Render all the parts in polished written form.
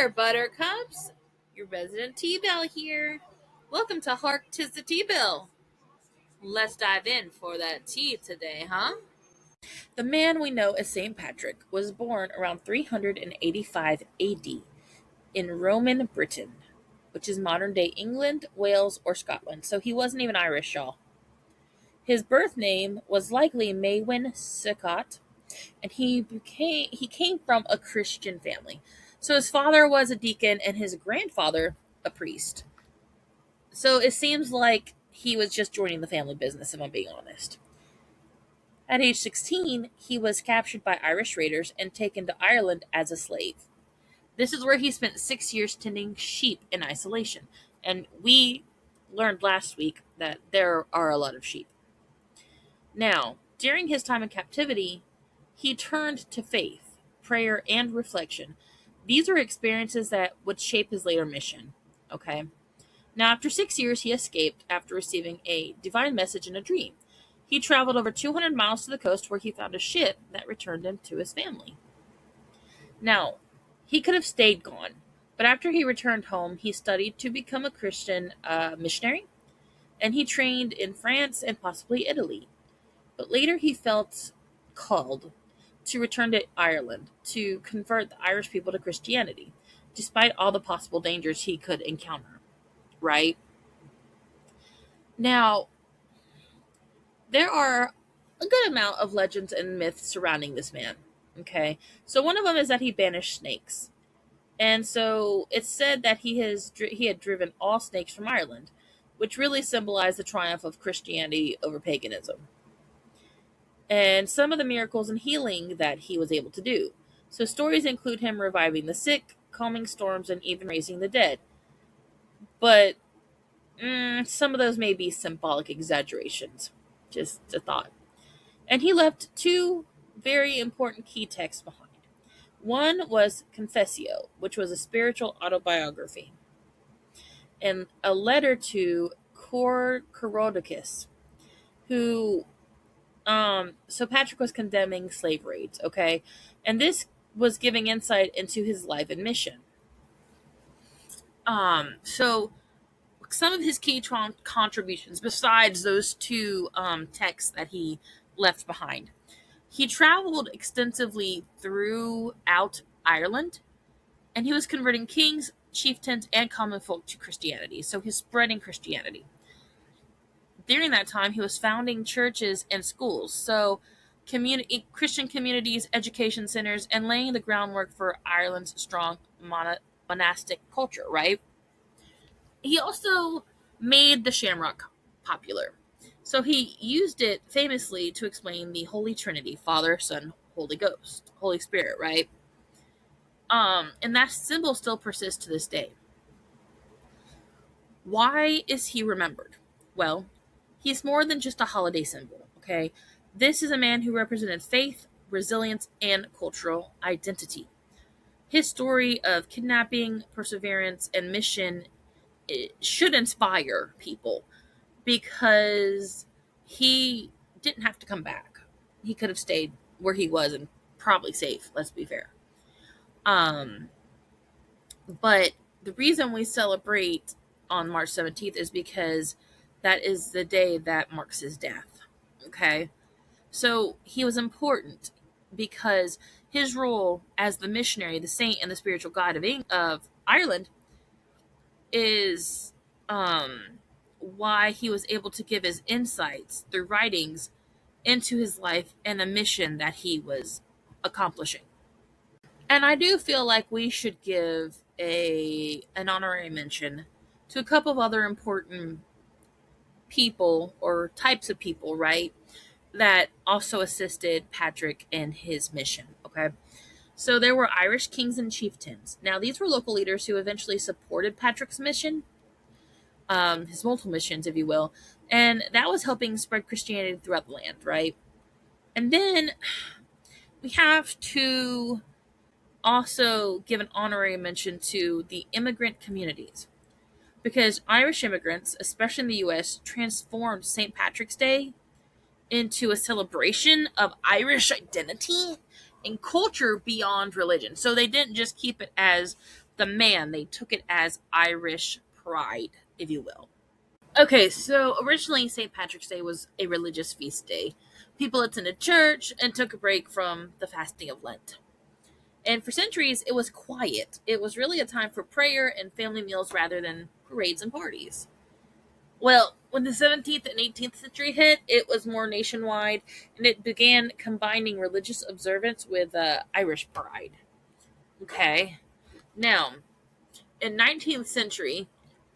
there, buttercups. Your resident T-Bell here. Welcome to Hark 'Tis the T-Bill. Let's dive in for that tea today, huh? The man we know as St. Patrick was born around 385 AD in Roman Britain, which is modern day England, Wales, or Scotland. So he wasn't even Irish, y'all. His birth name was likely Maewyn Succat, and he came from a Christian family. So his father was a deacon and his grandfather a priest. So it seems like he was just joining the family business, if I'm being honest. At age 16, he was captured by Irish raiders and taken to Ireland as a slave. This is where he spent 6 years tending sheep in isolation. And we learned last week that there are a lot of sheep. Now, during his time in captivity, he turned to faith, prayer, and reflection. These are experiences that would shape his later mission. Okay? Now, after 6 years, he escaped after receiving a divine message in a dream. He traveled over 200 miles to the coast where he found a ship that returned him to his family. Now, he could have stayed gone, but after he returned home, he studied to become a Christian missionary, and he trained in France and possibly Italy. But later he felt called to return to Ireland to convert the Irish people to Christianity, despite all the possible dangers he could encounter, right? Now, there are a good amount of legends and myths surrounding this man, okay? So one of them is that he banished snakes. And so it's said that he had driven all snakes from Ireland, which really symbolized the triumph of Christianity over paganism. And some of the miracles and healing that he was able to do. So stories include him reviving the sick, calming storms, and even raising the dead. But some of those may be symbolic exaggerations. Just a thought. And he left two very important key texts behind. One was Confessio, which was a spiritual autobiography, and a letter to Coroticus, who so Patrick was condemning slave raids, okay? And this was giving insight into his life and mission. So some of his key contributions, besides those two texts that he left behind, he traveled extensively throughout Ireland, and he was converting kings, chieftains, and common folk to Christianity. So he's spreading Christianity. During that time, he was founding churches and schools, so Christian communities, education centers, and laying the groundwork for Ireland's strong monastic culture, right? He also made the shamrock popular. So he used it famously to explain the Holy Trinity, Father, Son, Holy Ghost, Holy Spirit, right? And that symbol still persists to this day. Why is he remembered? Well, he's more than just a holiday symbol, okay? This is a man who represented faith, resilience, and cultural identity. His story of kidnapping, perseverance, and mission should inspire people because he didn't have to come back. He could have stayed where he was and probably safe, let's be fair. But the reason we celebrate on March 17th is because that is the day that marks his death. Okay? So he was important because his role as the missionary, the saint, and the spiritual guide of Ireland is why he was able to give his insights through writings into his life and the mission that he was accomplishing. And I do feel like we should give an honorary mention to a couple of other important people or types of people, right, that also assisted Patrick in his mission, okay? So there were Irish kings and chieftains. Now, these were local leaders who eventually supported Patrick's mission, his multiple missions, if you will, and that was helping spread Christianity throughout the land, right? And then we have to also give an honorary mention to the immigrant communities, because Irish immigrants, especially in the U.S., transformed St. Patrick's Day into a celebration of Irish identity and culture beyond religion. So they didn't just keep it as They took it as Irish pride, if you will. Okay, so originally St. Patrick's Day was a religious feast day. People attended church and took a break from the fasting of Lent. And for centuries, it was quiet. It was really a time for prayer and family meals rather than parades and parties. Well, when the 17th and 18th century hit, it was more nationwide, and it began combining religious observance with Irish pride. Okay. Now, in 19th century,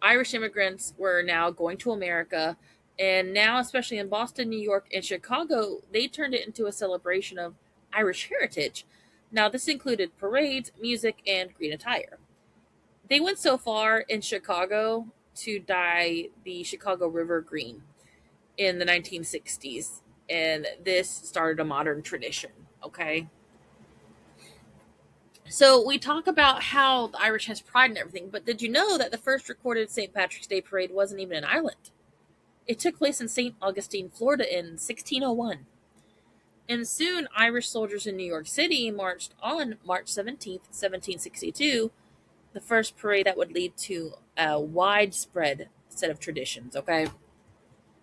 Irish immigrants were now going to America, and now, especially in Boston, New York, and Chicago, they turned it into a celebration of Irish heritage. Now, this included parades, music, and green attire. They went so far in Chicago to dye the Chicago River green in the 1960s, and this started a modern tradition. Okay. So we talk about how the Irish has pride and everything, but did you know that the first recorded St. Patrick's Day parade wasn't even in Ireland? It took place in St. Augustine, Florida in 1601. And soon Irish soldiers in New York City marched on March 17th, 1762, the first parade that would lead to a widespread set of traditions, okay?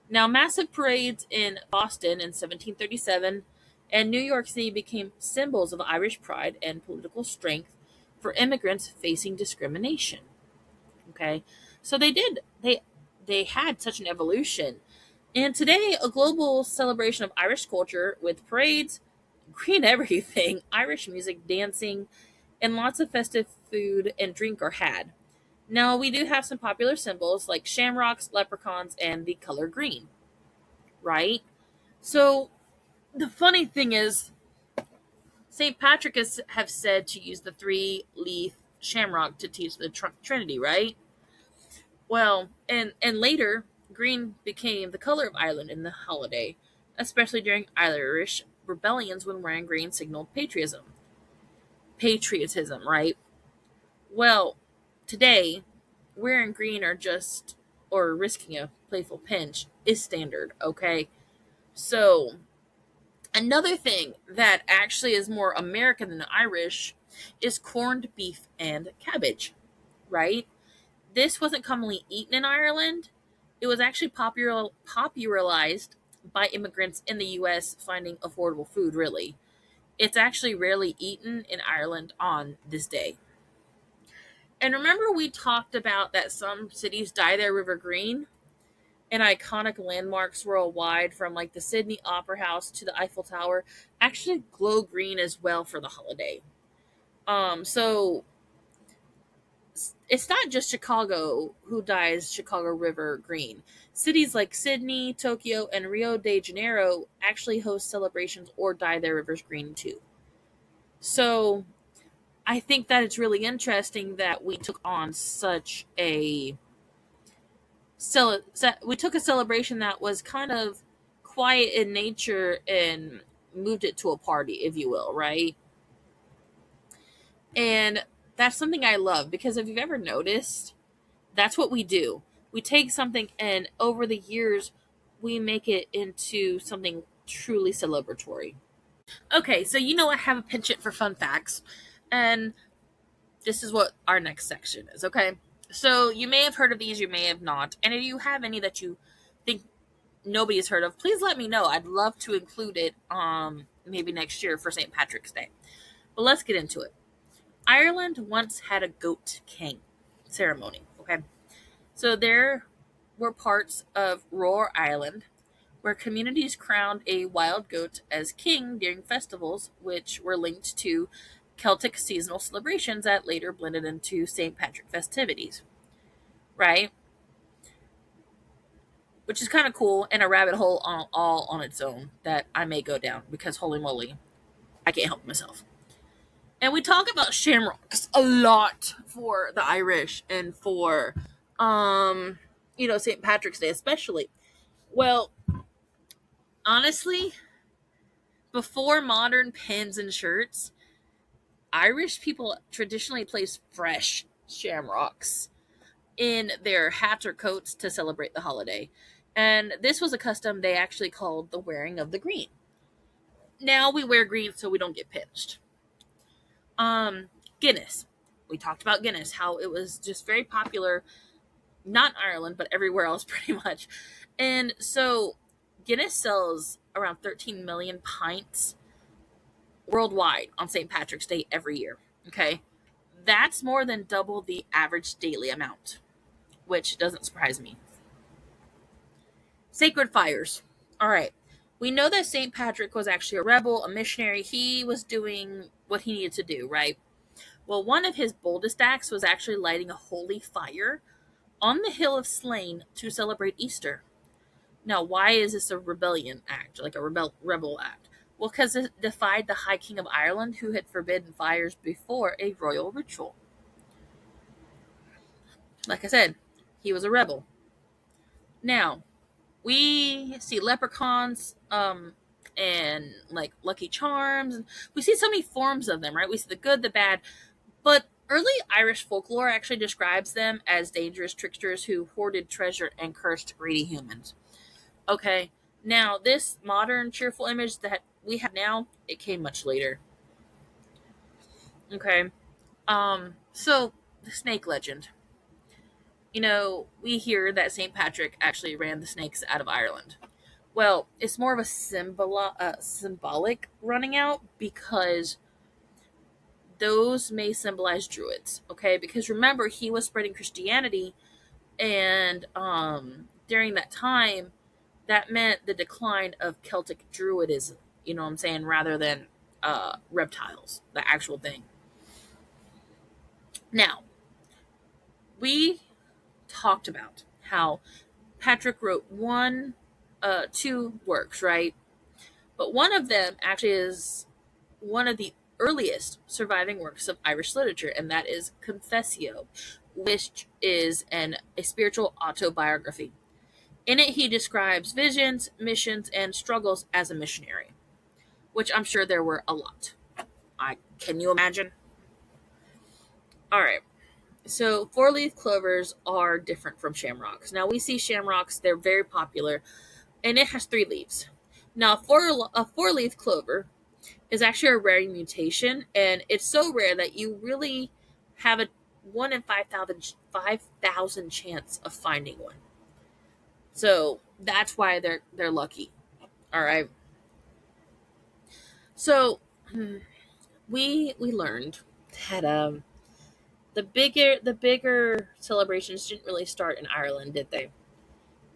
Now, massive parades in Boston in 1737 and New York City became symbols of Irish pride and political strength for immigrants facing discrimination. Okay, so they had such an evolution, and today a global celebration of Irish culture with parades, green everything, Irish music, dancing, and lots of festive food and drink are had. Now we do have some popular symbols like shamrocks, leprechauns, and the color green, right? So the funny thing is, St. Patrick have said to use the three-leaf shamrock to teach the Trinity, right? Well, and later, green became the color of Ireland in the holiday, especially during Irish rebellions when wearing green signaled patriotism. Patriotism, right? Well, today, wearing green or risking a playful pinch is standard, okay? So, another thing that actually is more American than Irish is corned beef and cabbage, right? This wasn't commonly eaten in Ireland. It was actually popularized by immigrants in the US finding affordable food, really. It's actually rarely eaten in Ireland on this day. And remember, we talked about that some cities dye their river green? And iconic landmarks worldwide, from like the Sydney Opera House to the Eiffel Tower, actually glow green as well for the holiday. So it's not just Chicago who dyes Chicago River green. Cities like Sydney, Tokyo, and Rio de Janeiro actually host celebrations or dye their rivers green too. So I think that it's really interesting that we took on such a we took a celebration that was kind of quiet in nature and moved it to a party, if you will, right? And that's something I love, because if you've ever noticed, that's what we do. We take something and over the years we make it into something truly celebratory. Okay, so I have a penchant for fun facts, and this is what our next section is, okay? So you may have heard of these, you may have not. And if you have any that you think nobody has heard of, please let me know. I'd love to include it maybe next year for St. Patrick's Day. But let's get into it. Ireland once had a goat king ceremony, okay? So there were parts of rural Ireland where communities crowned a wild goat as king during festivals, which were linked to Celtic seasonal celebrations that later blended into St. Patrick festivities, right? Which is kind of cool, and a rabbit hole all on its own that I may go down, because holy moly, I can't help myself. And we talk about shamrocks a lot for the Irish and for St. Patrick's Day especially. Well, honestly, before modern pins and shirts, Irish people traditionally place fresh shamrocks in their hats or coats to celebrate the holiday. And this was a custom they actually called the wearing of the green. Now we wear green so we don't get pinched. Guinness, We talked about Guinness, how it was just very popular, not in Ireland, but everywhere else pretty much. And so Guinness sells around 13 million pints worldwide on St. Patrick's Day every year. Okay. That's more than double the average daily amount, which doesn't surprise me. Sacred fires. All right. We know that St. Patrick was actually a rebel, a missionary. He was doing what he needed to do, right? Well, one of his boldest acts was actually lighting a holy fire on the Hill of Slain to celebrate Easter. Now, why is this a rebellion act, like a rebel act? Well, because it defied the High King of Ireland, who had forbidden fires before a royal ritual. Like I said, he was a rebel. Now, we see leprechauns, and like Lucky Charms. We see so many forms of them, right? We see the good, the bad, but early Irish folklore actually describes them as dangerous tricksters who hoarded treasure and cursed greedy humans. Okay, now this modern cheerful image that we have now, it came much later. Okay, so the snake legend. We hear that St. Patrick actually ran the snakes out of Ireland. Well, it's more of a symbolic running out because those may symbolize druids, okay? Because remember, he was spreading Christianity, and during that time, that meant the decline of Celtic druidism, you know what I'm saying, rather than reptiles, the actual thing. Now, we talked about how Patrick wrote two works, right? But one of them actually is one of the earliest surviving works of Irish literature, and that is Confessio, which is a spiritual autobiography. In it, he describes visions, missions, and struggles as a missionary, which I'm sure there were a lot. Can you imagine? All right. So four-leaf clovers are different from shamrocks. Now we see shamrocks; they're very popular, and it has 3 leaves. Now, a four-leaf clover is actually a rare mutation, and it's so rare that you really have a 1 in 5,000 chance of finding one. So that's why they're lucky. All right. So we learned that the bigger celebrations didn't really start in Ireland, did they?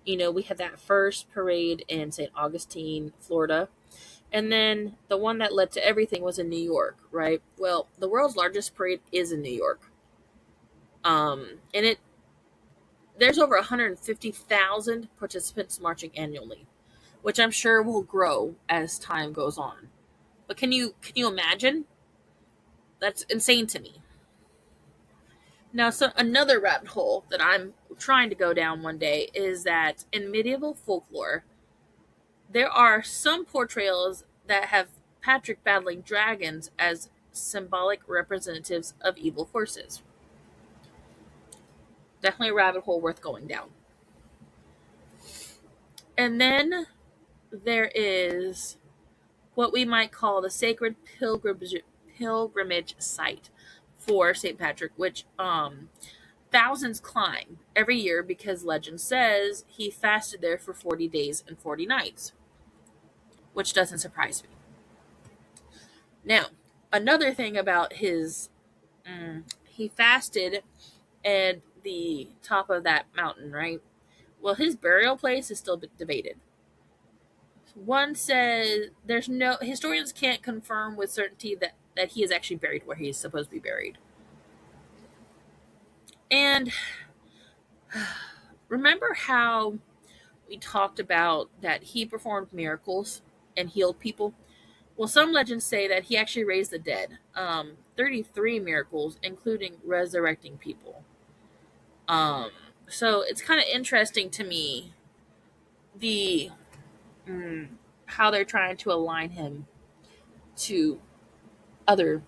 We had that first parade in St. Augustine, Florida. And then the one that led to everything was in New York, right? Well, the world's largest parade is in New York. And there's over 150,000 participants marching annually, which I'm sure will grow as time goes on. But can you imagine? That's insane to me. Now, so another rabbit hole that I'm trying to go down one day is that in medieval folklore, there are some portrayals that have Patrick battling dragons as symbolic representatives of evil forces. Definitely a rabbit hole worth going down. And then there is what we might call the sacred pilgrimage site for St. Patrick, which thousands climb every year because legend says he fasted there for 40 days and 40 nights, which doesn't surprise me. Now, another thing about he fasted at the top of that mountain, right? Well, his burial place is still debated. One says historians can't confirm with certainty that he is actually buried where he is supposed to be buried. And remember how we talked about that he performed miracles and healed people? Well, some legends say that he actually raised the dead. 33 miracles, including resurrecting people. So it's kind of interesting to me the how they're trying to align him to other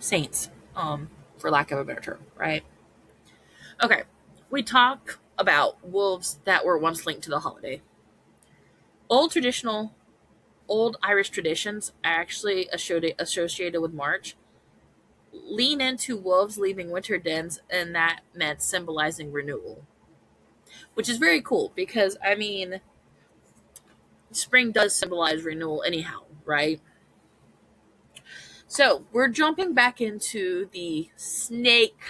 saints, for lack of a better term, right? Okay, we talk about wolves that were once linked to the holiday. Old Irish traditions are actually associated with March. lean into wolves leaving winter dens, and that meant symbolizing renewal, which is very cool because, I mean, spring does symbolize renewal anyhow, right? So we're jumping back into the snake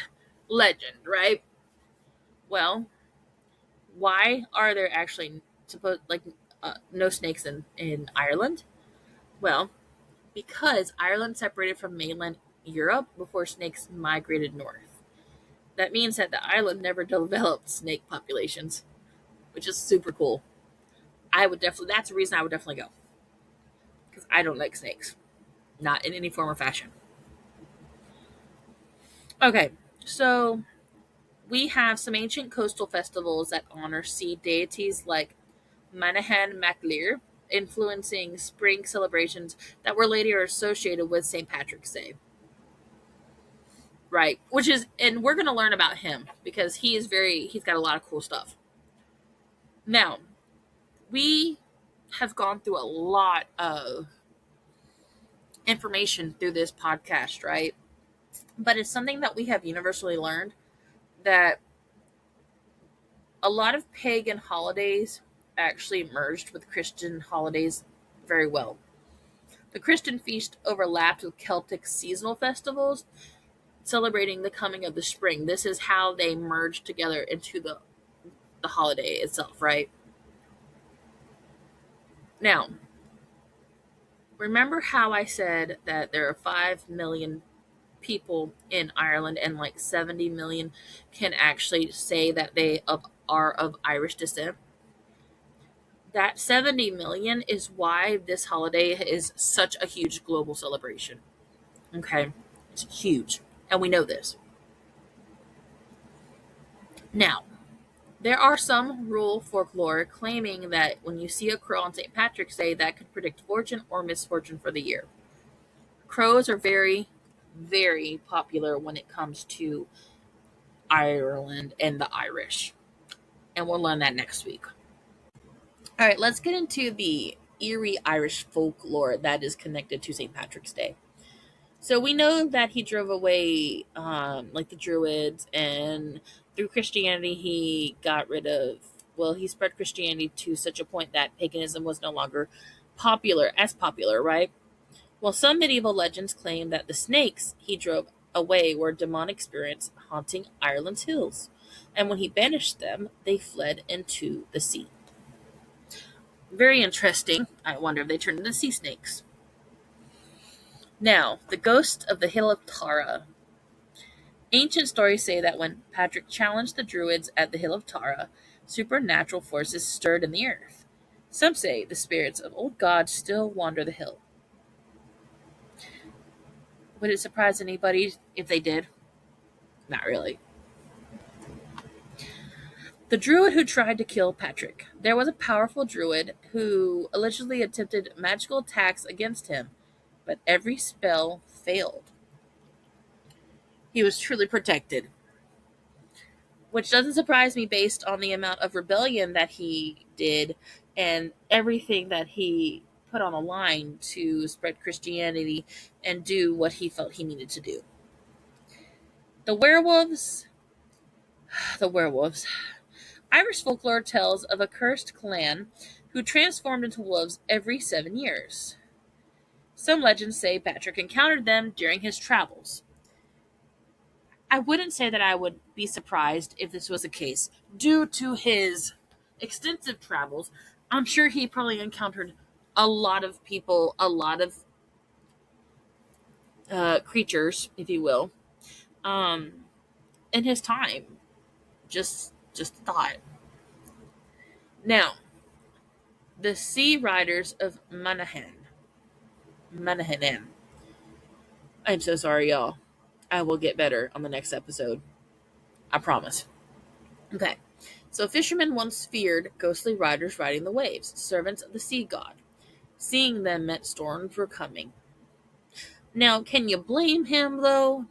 legend, right? Well, why are there actually no snakes in Ireland? Well, because Ireland separated from mainland Europe before snakes migrated north. That means that the island never developed snake populations, which is super cool. That's the reason I would definitely go. Because I don't like snakes. Not in any form or fashion. Okay, so we have some ancient coastal festivals that honor sea deities like Manahan MacLear, influencing spring celebrations that were later associated with St. Patrick's Day. Right. And we're going to learn about him because he's got a lot of cool stuff. Now, we have gone through a lot of information through this podcast, right? But it's something that we have universally learned that a lot of pagan holidays actually merged with Christian holidays very well. The Christian feast overlapped with Celtic seasonal festivals celebrating the coming of the spring. This is how they merged together into the holiday itself, right? Now, remember how I said that there are 5 million people in Ireland and like 70 million can actually say that are of Irish descent? That 70 million is why this holiday is such a huge global celebration. Okay? It's huge. And we know this. Now, there are some rural folklore claiming that when you see a crow on St. Patrick's Day, that could predict fortune or misfortune for the year. Crows are very, very popular when it comes to Ireland and the Irish. And we'll learn that next week. All right, let's get into the eerie Irish folklore that is connected to St. Patrick's Day. So we know that he drove away like the Druids, and through Christianity he spread Christianity to such a point that paganism was no longer popular, right? Well, some medieval legends claim that the snakes he drove away were demonic spirits haunting Ireland's hills, and when he banished them, they fled into the sea. Very interesting. I wonder if they turned into sea snakes. Now, the ghost of the Hill of Tara. Ancient stories say that when Patrick challenged the Druids at the Hill of Tara, supernatural forces stirred in the earth. Some say the spirits of old gods still wander the hill. Would it surprise anybody if they did? Not really. The druid who tried to kill Patrick. There was a powerful druid who allegedly attempted magical attacks against him, but every spell failed. He was truly protected, which doesn't surprise me based on the amount of rebellion that he did and everything that he put on a line to spread Christianity and do what he felt he needed to do. The werewolves. The werewolves. Irish folklore tells of a cursed clan who transformed into wolves every 7 years. Some legends say Patrick encountered them during his travels. I wouldn't say that I would be surprised if this was the case. Due to his extensive travels, I'm sure he probably encountered a lot of people, a lot of creatures, if you will, in his time. Just a thought. Now, the Sea Riders of Monaghan. I'm so sorry, y'all. I will get better on the next episode. I promise. Okay. So fishermen once feared ghostly riders riding the waves, servants of the sea god. Seeing them meant storms were coming. Now, can you blame him, though?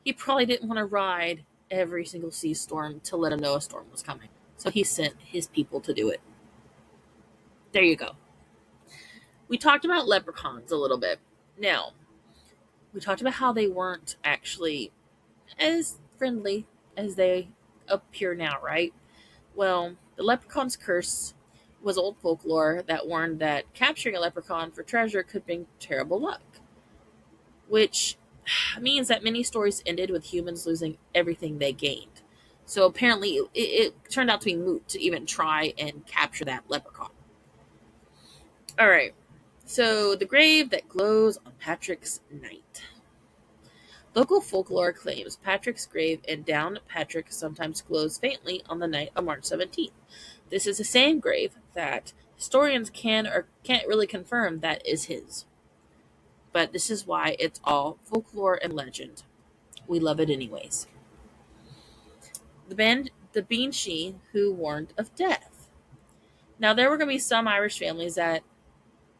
He probably didn't want to ride every single sea storm to let him know a storm was coming. So he sent his people to do it. There you go. We talked about leprechauns a little bit. Now, We talked about how they weren't actually as friendly as they appear now, right? Well, the leprechaun's curse was old folklore that warned that capturing a leprechaun for treasure could bring terrible luck, which means that many stories ended with humans losing everything they gained. So apparently, it turned out to be moot to even try and capture that leprechaun. All right. So the grave that glows on Patrick's night. Local folklore claims Patrick's grave in Down Patrick sometimes glows faintly on the night of March 17th. This is the same grave that historians can or can't really confirm that is his. But this is why it's all folklore and legend. We love it anyways. The banshee who warned of death. Now there were going to be some Irish families that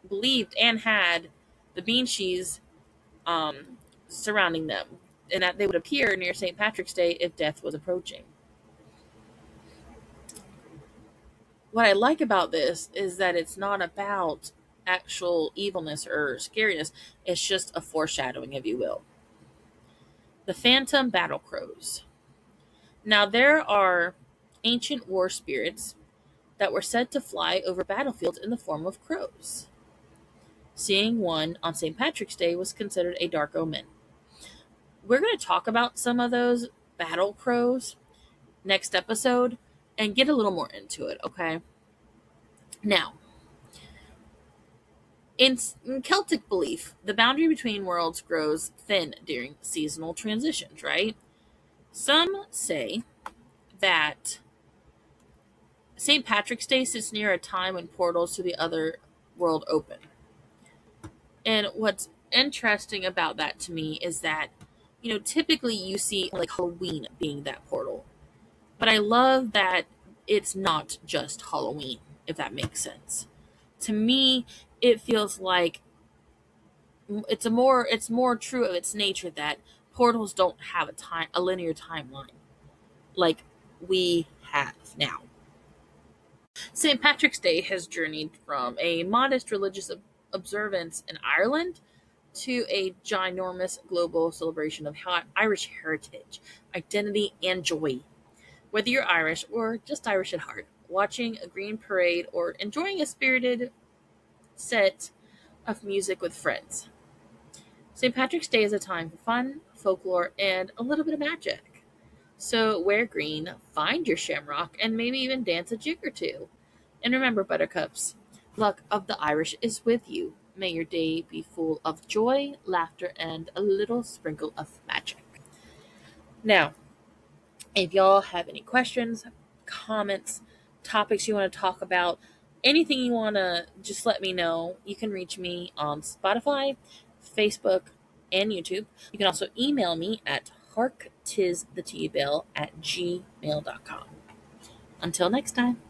believed and had the banshees surrounding them, and that they would appear near St. Patrick's Day if death was approaching. What I like about this is that it's not about actual evilness or scariness, it's just a foreshadowing, if you will. The phantom battle crows. Now, there are ancient war spirits that were said to fly over battlefields in the form of crows. Seeing one on St. Patrick's Day was considered a dark omen. We're going to talk about some of those battle crows next episode and get a little more into it, okay? Now, in Celtic belief, the boundary between worlds grows thin during seasonal transitions, right? Some say that St. Patrick's Day sits near a time when portals to the other world open. And what's interesting about that to me is that, typically you see like Halloween being that portal. But I love that it's not just Halloween, if that makes sense. To me, it feels like it's more true of its nature that portals don't have a linear timeline like we have now. St. Patrick's Day has journeyed from a modest religious observance in Ireland to a ginormous global celebration of Irish heritage, identity, and joy. Whether you're Irish or just Irish at heart, watching a green parade or enjoying a spirited set of music with friends, St. Patrick's Day is a time for fun, folklore, and a little bit of magic. So wear green, find your shamrock, and maybe even dance a jig or two. And remember, buttercups, luck of the Irish is with you. May your day be full of joy, laughter, and a little sprinkle of magic. Now, if y'all have any questions, comments, topics you want to talk about, anything you want to just let me know, you can reach me on Spotify, Facebook, and YouTube. You can also email me at harktisthetbell@gmail.com. Until next time.